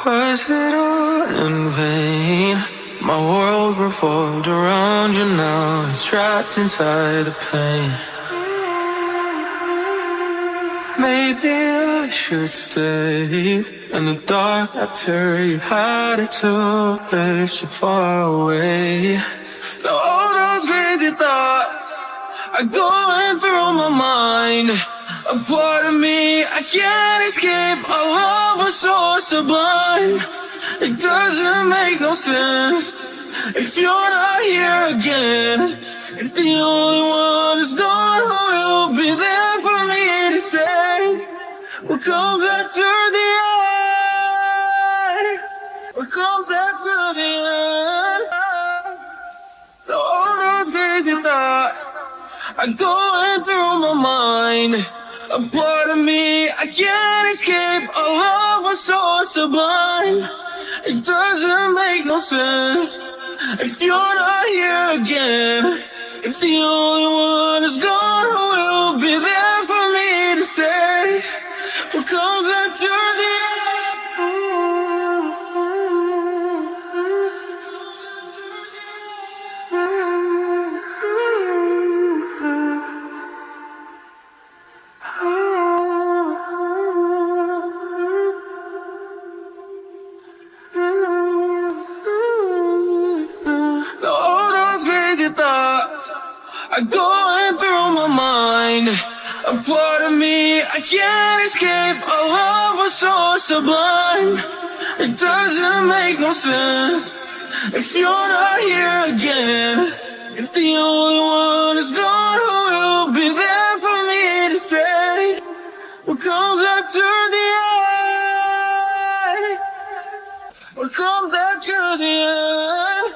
Was it all in vain? My world revolved around you, now it's trapped inside the pain. Maybe I should stay in the dark after you had it to a place so far away. Now all those crazy thoughts are going through my mind. A part of me I can't escape. Our love was so sublime. It doesn't make no sense if you're not here again. If the only one who's gone who will be there for me to say, we'll come back to the end. We'll come back to the end. So all those crazy thoughts are going through my mind. A part of me I can't escape. Our love was so sublime. It doesn't make no sense if you're not here again. If the only one is gone who will be there for me to say, we'll come back to the thoughts are going through my mind. A part of me I can't escape. Our love was so sublime. It doesn't make no sense if you're not here again. If the only one is gone who will be there for me to say, we'll come back to the end. We'll come back to the end.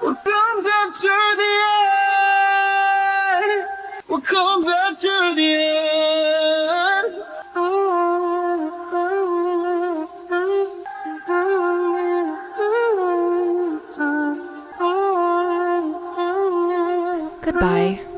We'll come back to the end. We'll come back to the end. Goodbye.